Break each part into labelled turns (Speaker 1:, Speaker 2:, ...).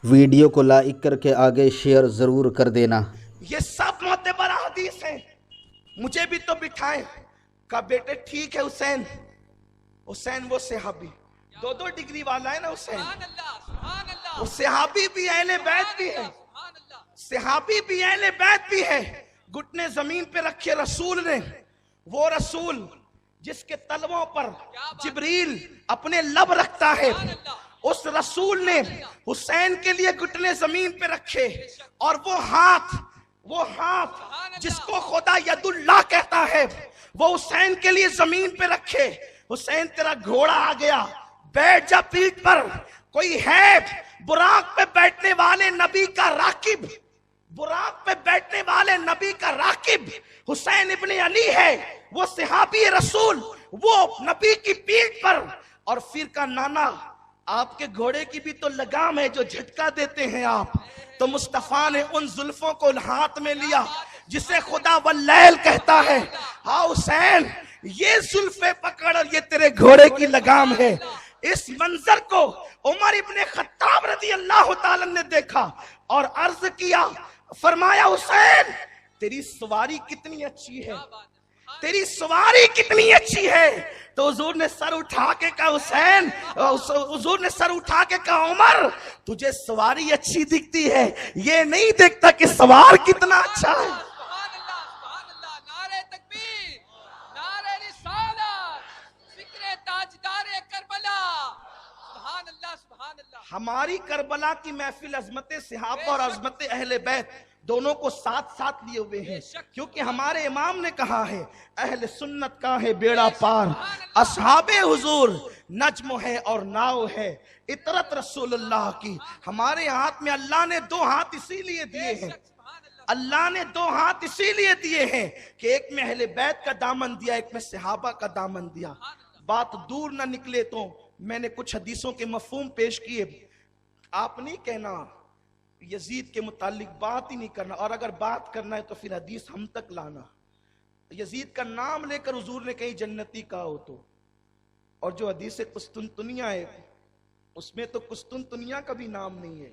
Speaker 1: Video کو like کر کے آگے شیئر ضرور کر دینا۔
Speaker 2: یہ سب معتبر حدیث ہیں، مجھے بھی تو بٹھائیں۔ کہا بیٹے ٹھیک ہے حسین، حسین وہ صحابی 2 ڈگری والا ہے نا حسین، وہ صحابی بھی اہل بیت بھی ہے، صحابی بھی اہل بیت بھی ہے۔ گھٹنے زمین پہ رکھے رسول نے، وہ رسول جس کے تلووں پر جبریل اپنے لب رکھتا ہے، اس رسول نے حسین کے لیے گھٹنے زمین پہ رکھے، اور وہ ہاتھ جس کو خدا ید اللہ کہتا ہے وہ حسین کے لیے زمین پہ رکھے۔ حسین تیرا گھوڑا آ گیا، بیٹھ جا پیٹھ پر، کوئی ہے براق پہ بیٹھنے والے نبی کا راکب، براق پہ بیٹھنے والے نبی کا راکب حسین ابن علی ہے، وہ صحابی رسول، وہ نبی کی پیٹھ پر۔ اور پھر کا نانا آپ کے گھوڑے کی بھی تو لگام ہے جو جھٹکا دیتے ہیں آپ، تو مصطفیٰ نے ان زلفوں کو ہاتھ میں لیا جسے خدا واللیل کہتا ہے، ہاں حسین یہ زلفیں پکڑ اور یہ تیرے گھوڑے کی لگام ہے۔ اس منظر کو عمر ابن خطاب رضی اللہ تعالیٰ نے دیکھا اور عرض کیا، فرمایا حسین تیری سواری کتنی اچھی ہے، تیری سواری کتنی اچھی ہے۔ تو حضور نے سر اٹھا کے کہا حسین، حضور نے سر اٹھا کے کہا عمر تجھے سواری اچھی دکھتی ہے، یہ نہیں دیکھتا کہ سوار کتنا اچھا ہے۔
Speaker 3: نعرہ تکبیر، نعرہ رسالت، فکر تاجدار کربلا، سبحان اللہ سبحان اللہ۔
Speaker 2: ہماری کربلا کی محفل عظمت صحابہ اور عظمت اہل بیت دونوں کو ساتھ ساتھ لیے ہوئے ہیں، کیونکہ ہمارے امام نے کہا ہے اہل سنت کا ہے بیڑا پار، اصحاب حضور نجم ہے اور ناؤ ہے، اطرت رسول اللہ کی۔ ہمارے ہاتھ میں اللہ نے 2 ہاتھ اسی لیے دیے ہیں، اللہ نے 2 ہاتھ اسی لیے دیے ہیں کہ ایک میں اہل بیت کا دامن دیا، ایک میں صحابہ کا دامن دیا۔ بات دور نہ نکلے تو میں نے کچھ حدیثوں کے مفہوم پیش کیے، آپ نہیں کہنا یزید کے متعلق بات ہی نہیں کرنا، اور اگر بات کرنا ہے تو پھر حدیث ہم تک لانا۔ یزید کا نام لے کر حضور نے کہیں جنتی کہا ہو تو، اور جو حدیث قسطنطنیہ ہے اس میں تو قسطنطنیہ کا بھی نام نہیں ہے۔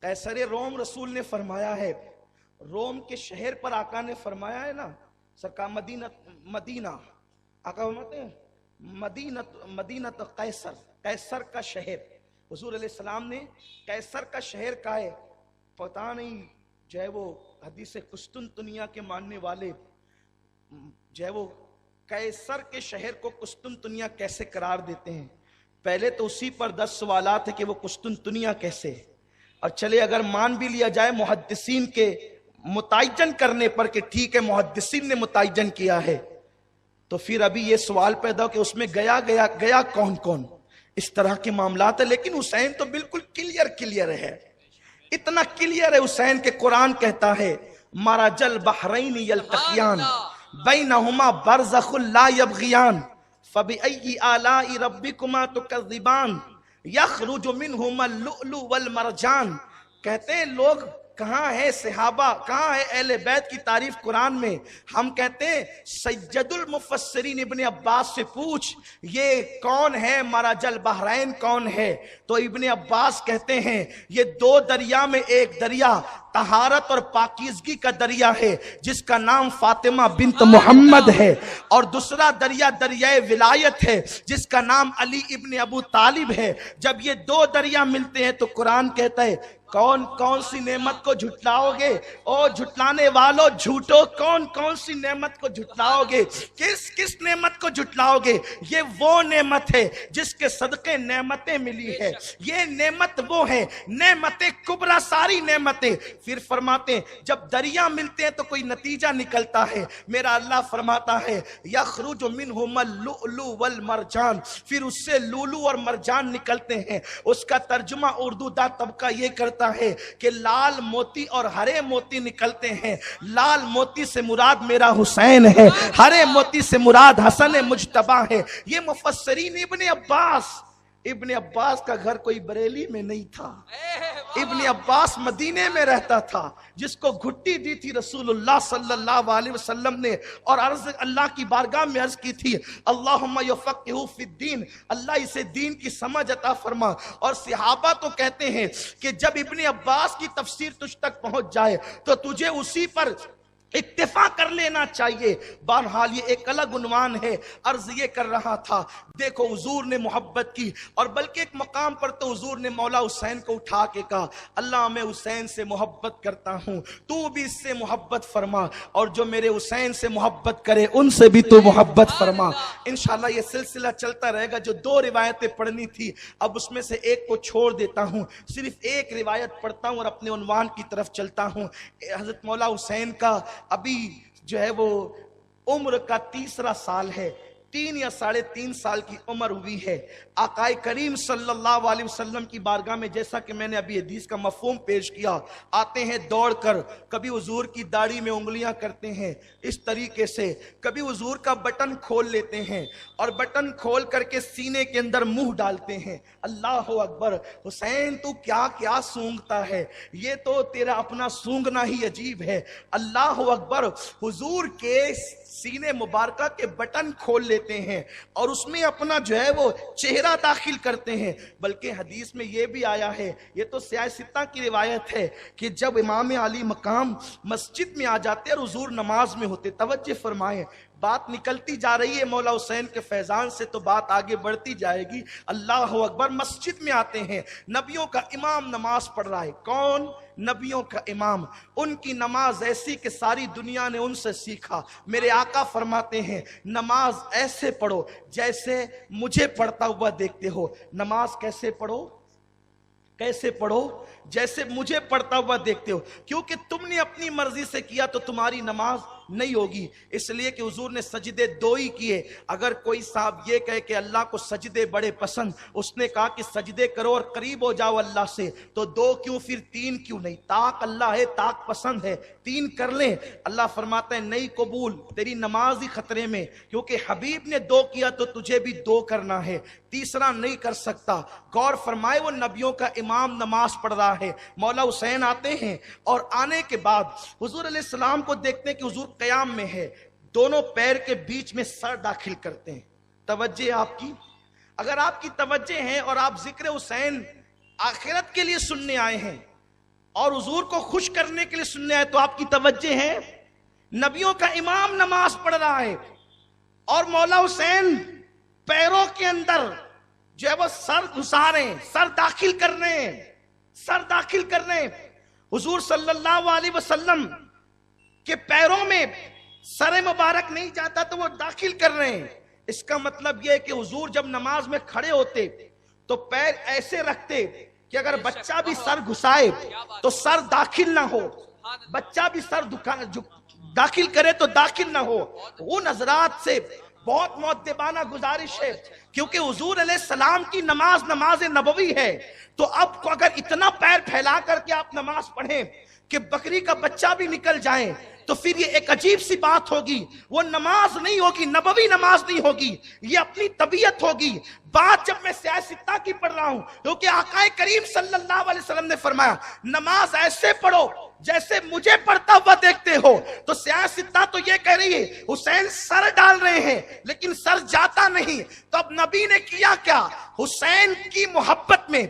Speaker 2: قیصر روم رسول نے فرمایا ہے، روم کے شہر پر آقا نے فرمایا ہے نا، سرکار مدینہ آقا فرماتے ہیں مدینہ قیصر، قیصر کا شہر، حضور علیہ السلام نے قیصر کا شہر کہا ہے۔ پتہ نہیں جو ہے وہ حدیث قسطنطنیہ کے ماننے والے جو ہے وہ قیصر کے شہر کو قسطنطنیہ کیسے قرار دیتے ہیں۔ پہلے تو اسی پر 10 سوالات ہیں کہ وہ قسطنطنیہ کیسے، اور چلے اگر مان بھی لیا جائے محدثین کے متعین کرنے پر کہ ٹھیک ہے محدثین نے متعین کیا ہے، تو پھر ابھی یہ سوال پیدا ہو کہ اس میں گیا کون کون، اس طرح کے معاملات ہیں۔ لیکن حسین تو بالکل کلیئر ہے، اتنا کلیئر ہے حسین کہ قرآن کہتا ہے مرج البحرین یلتقیان بینہما برزخ لا یبغیان فبأی آلاء ربکما تکذبان یخرج منہما اللؤلؤ والمرجان۔ کہتے ہیں لوگ کہاں ہے صحابہ، کہاں ہے اہل بیت کی تعریف قرآن میں؟ ہم کہتے ہیں سید المفسرین ابن عباس سے پوچھ یہ کون ہے مرج البحرین کون ہے، تو ابن عباس کہتے ہیں یہ 2 دریا میں ایک دریا طہارت اور پاکیزگی کا دریا ہے جس کا نام فاطمہ بنت محمد ہے، اور دوسرا دریا دریائے ولایت ہے جس کا نام علی ابن ابو طالب ہے۔ جب یہ 2 دریا ملتے ہیں تو قرآن کہتا ہے کون سی نعمت کو جھٹلاؤ گے، او جھٹلانے والو جھوٹو کون سی نعمت کو جھٹلاؤ گے، کس نعمت کو جھٹلاؤ گے؟ یہ وہ نعمت ہے جس کے صدقے نعمتیں ملی ہے، یہ نعمت وہ ہے نعمت کبریٰ، ساری نعمتیں۔ پھر فرماتے ہیں جب دریا ملتے ہیں تو کوئی نتیجہ نکلتا ہے، میرا اللہ فرماتا ہے یخرج منہما اللؤلؤ والمرجان، پھر اس سے لولو اور مرجان نکلتے ہیں۔ اس کا ترجمہ اردو دا طبقہ یہ کرتا ہے کہ لال موتی اور ہرے موتی نکلتے ہیں، لال موتی سے مراد میرا حسین ہے، ہرے موتی سے مراد حسن مجتبیٰ ہے۔ یہ مفسرین ابن عباس ابن عباس کا گھر کوئی بریلی میں نہیں تھا، ابن عباس مدینے میں رہتا تھا، جس کو گھٹی دی تھی رسول اللہ صلی اللہ علیہ وسلم نے، اور عرض اللہ کی بارگاہ میں عرض کی تھی اللہم یفقہہ فی الدین، اللہ اسے دین کی سمجھ عطا فرما۔ اور صحابہ تو کہتے ہیں کہ جب ابن عباس کی تفسیر تجھ تک پہنچ جائے تو تجھے اسی پر اکتفا کر لینا چاہیے۔ بہرحال یہ ایک الگ عنوان ہے، عرض یہ کر رہا تھا دیکھو حضور نے محبت کی، اور بلکہ ایک مقام پر تو حضور نے مولا حسین کو اٹھا کے کہا اللہ میں حسین سے محبت کرتا ہوں، تو بھی اس سے محبت فرما، اور جو میرے حسین سے محبت کرے ان سے بھی تو محبت فرما۔ انشاءاللہ یہ سلسلہ چلتا رہے گا۔ جو دو روایتیں پڑھنی تھی اب اس میں سے ایک کو چھوڑ دیتا ہوں، صرف ایک روایت پڑھتا ہوں اور اپنے عنوان کی طرف چلتا ہوں۔ حضرت مولا حسین کا ابھی جو ہے وہ عمر کا 3 سال ہے، 3 یا 3.5 سال کی عمر ہوئی ہے۔ آقا کریم صلی اللہ علیہ وسلم کی بارگاہ میں جیسا کہ میں نے ابھی حدیث کا مفہوم پیش کیا، آتے ہیں دوڑ کر، کبھی حضور کی داڑھی میں انگلیاں کرتے ہیں اس طریقے سے، کبھی حضور کا بٹن کھول لیتے ہیں اور بٹن کھول کر کے سینے کے اندر منہ ڈالتے ہیں۔ اللہ اکبر، حسین تو کیا کیا سونگتا ہے، یہ تو تیرا اپنا سونگنا ہی عجیب ہے۔ اللہ اکبر، حضور کے سینے مبارکہ کے بٹن کھول لیتے ہیں اور اس میں اپنا جو ہے وہ چہرہ داخل کرتے ہیں۔ بلکہ حدیث میں یہ بھی آیا ہے، یہ تو سیاہ ستہ کی روایت ہے، کہ جب امام علی مقام مسجد میں آ جاتے اور حضور نماز میں ہوتے، توجہ فرمائیں، بات نکلتی جا رہی ہے مولا حسین کے فیضان سے تو بات آگے بڑھتی جائے گی۔ اللہ اکبر، مسجد میں آتے ہیں، نبیوں کا امام نماز پڑھ رہا ہے۔ کون؟ نبیوں کا امام۔ ان کی نماز ایسی کہ ساری دنیا نے ان سے سیکھا۔ میرے آقا فرماتے ہیں نماز ایسے پڑھو جیسے مجھے پڑھتا ہوا دیکھتے ہو۔ نماز کیسے پڑھو؟ کیسے پڑھو؟ جیسے مجھے پڑھتا ہوا دیکھتے ہو، کیونکہ تم نے اپنی مرضی سے کیا تو تمہاری نماز نہیں ہوگی۔ اس لیے کہ حضور نے سجدے 2 ہی کیے۔ اگر کوئی صاحب یہ کہے کہ اللہ کو سجدے بڑے پسند، اس نے کہا کہ سجدے کرو اور قریب ہو جاؤ اللہ سے، تو 2 کیوں پھر 3 کیوں نہیں؟ طاق اللہ ہے، طاق پسند ہے، 3 کر لیں۔ اللہ فرماتا ہے نہیں قبول، تیری نماز ہی خطرے میں، کیونکہ حبیب نے 2 کیا تو تجھے بھی 2 کرنا ہے، تیسرا نہیں کر سکتا۔ غور فرمائے، وہ نبیوں کا امام نماز پڑھ رہا ہے، مولا حسین آتے ہیں اور آنے کے بعد حضور علیہ السلام کو دیکھتے ہیں کہ حضور قیام میں ہے، دونوں پیر کے بیچ میں سر داخل کرتے ہیں۔ توجہ آپ کی، اگر آپ کی توجہ ہے اور آپ ذکر حسین آخرت کے لیے سننے آئے ہیں اور حضور کو خوش کرنے کے لیے سننے آئے تو آپ کی توجہ ہے، نبیوں کا امام نماز پڑھ رہا ہے اور مولا حسین پیروں کے اندر جو ہے وہ سر گھسا رہے ہیں، سر داخل کر رہے ہیں، سر داخل کر رہے ہیں۔ حضور صلی اللہ علیہ وسلم کے پیروں میں سر مبارک نہیں جاتا تو وہ داخل کر رہے ہیں۔ اس کا مطلب یہ ہے کہ حضور جب نماز میں کھڑے ہوتے تو پیر ایسے رکھتے کہ اگر بچہ بھی سر گھسائے تو سر داخل نہ ہو، بچہ بھی سر داخل کرے تو داخل نہ ہو۔ ان حضرات سے بہت مؤدبانہ گزارش ہے، کیونکہ حضور علیہ السلام کی نماز نماز نبوی ہے، تو اب کو اگر اتنا پیر پھیلا کر کے آپ نماز پڑھیں کہ بکری کا بچہ بھی نکل جائے تو پھر یہ ایک عجیب سی بات ہوگی، وہ نماز نہیں ہوگی، نبوی نماز نہیں ہوگی، یہ اپنی طبیعت ہوگی۔ بات جب میں سیاہ ستہ کی پڑھ رہا ہوں، کیونکہ آقا کریم صلی اللہ علیہ وسلم نے فرمایا نماز ایسے پڑھو جیسے مجھے پڑھتا ہوا دیکھتے ہو، تو سیاہ ستہ تو یہ کہہ رہی ہے حسین سر ڈال رہے ہیں لیکن سر جاتا نہیں، تو اب نبی نے کیا کیا؟ حسین کی محبت میں،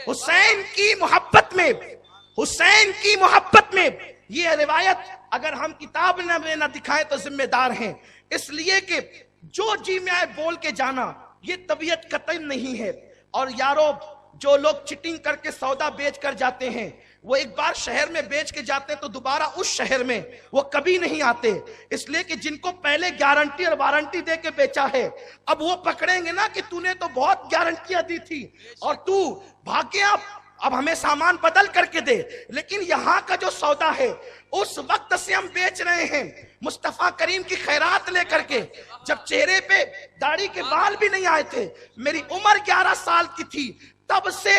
Speaker 2: حسین کی محبت میں، حسین کی محبت میں، یہ روایت اگر ہم کتاب میں نہ دکھائیں تو ذمہ دار ہیں، اس لیے کہ جو جی میں آئے بول کے جانا یہ طبیعت قطعی نہیں ہے۔ اور یارو، جو لوگ چٹنگ کر کے سودا بیچ کر جاتے ہیں، وہ ایک بار شہر میں بیچ کے جاتے ہیں تو دوبارہ اس شہر میں وہ کبھی نہیں آتے، اس لیے کہ جن کو پہلے گارنٹی اور وارنٹی دے کے بیچا ہے اب وہ پکڑیں گے نا کہ تو نے تو بہت گارنٹیاں دی تھی اور تو بھاگ گیا، اب ہمیں سامان بدل کر کے دے۔ لیکن یہاں کا جو سودا ہے اس وقت سے ہم بیچ رہے ہیں مصطفیٰ کریم کی خیرات لے کر کے، جب چہرے پہ داڑھی کے بال بھی نہیں آئے تھے، میری عمر 11 سال کی تھی، تب سے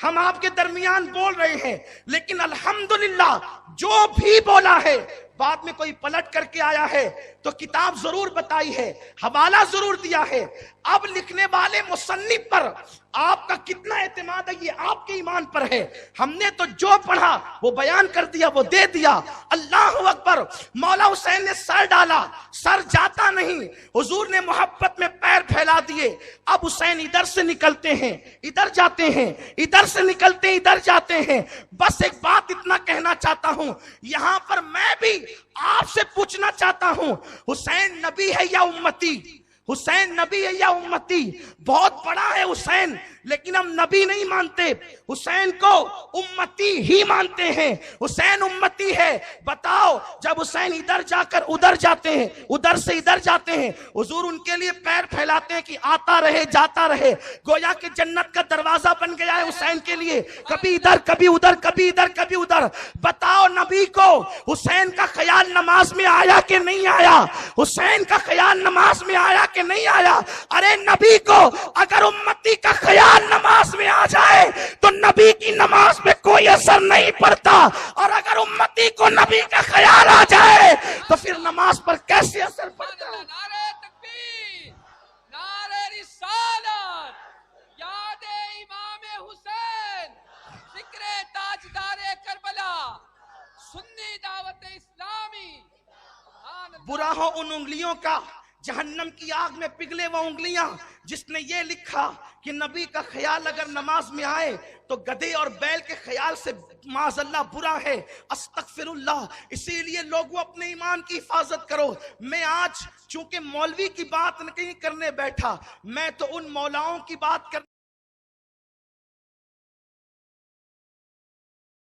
Speaker 2: ہم آپ کے درمیان بول رہے ہیں، لیکن الحمدللہ جو بھی بولا ہے بعد میں کوئی پلٹ کر کے آیا ہے تو کتاب ضرور بتائی ہے, حوالہ ضرور دیا ہے. اب لکھنے والے مصنف پر آپ کا کتنا اعتماد ہے یہ آپ کے ایمان پر ہے. ہم نے تو جو پڑھا وہ بیان کر دیا, وہ دے دیا. اللہ اکبر. مولا حسین نے سر ڈالا, سر جاتا نہیں. حضور نے محبت میں پیر پھیلا دیے. اب حسین ادھر سے نکلتے ہیں, ادھر جاتے ہیں, ادھر سے نکلتے ہیں, ادھر جاتے ہیں. بس ایک بات اتنا کہنا چاہتا ہوں, یہاں پر میں بھی آپ سے پوچھنا چاہتا ہوں, حسین نبی ہے یا امتی؟ حسین نبی ہے یا امتی؟ بہت بڑا ہے حسین, لیکن ہم نبی نہیں مانتے, حسین کو امتی ہی مانتے ہیں. حسین امتی ہے. بتاؤ, جب حسین ادھر جا کر ادھر جاتے ہیں, ادھر سے ادھر جاتے ہیں, حضور ان کے لیے پیر پھیلاتے ہیں کہ آتا رہے جاتا رہے. گویا کہ جنت کا دروازہ بن گیا ہے حسین کے لیے, کبھی ادھر کبھی ادھر, کبھی ادھر کبھی ادھر. بتاؤ نبی کو حسین کا خیال نماز میں آیا کہ نہیں آیا؟ حسین کا خیال نماز میں آیا کہ نہیں آیا؟ ارے نبی کو اگر امتی کا خیال نماز میں آ جائے تو نبی کی نماز میں کوئی اثر نہیں پڑتا, اور اگر امتی کو نبی کا خیال آ جائے تو پھر نماز پر کیسے اثر پڑتا ہے؟
Speaker 3: نعرہ تکبیر, نعرہ رسالت, یاد امام حسین, ذکر تاجدار کربلا, سنی دعوت اسلامی.
Speaker 2: برا ہو ان انگلیوں کا جہنم کی آگ میں پگھلے وہ انگلیاں جس نے یہ لکھا کہ نبی کا خیال اگر نماز میں آئے تو گدھے اور بیل کے خیال سے معاذ اللہ برا ہے. استغفر اللہ. اسی لیے لوگوں اپنے ایمان کی حفاظت کرو. میں آج چونکہ مولوی کی بات نہیں کرنے بیٹھا, میں تو ان مولاؤں کی بات کر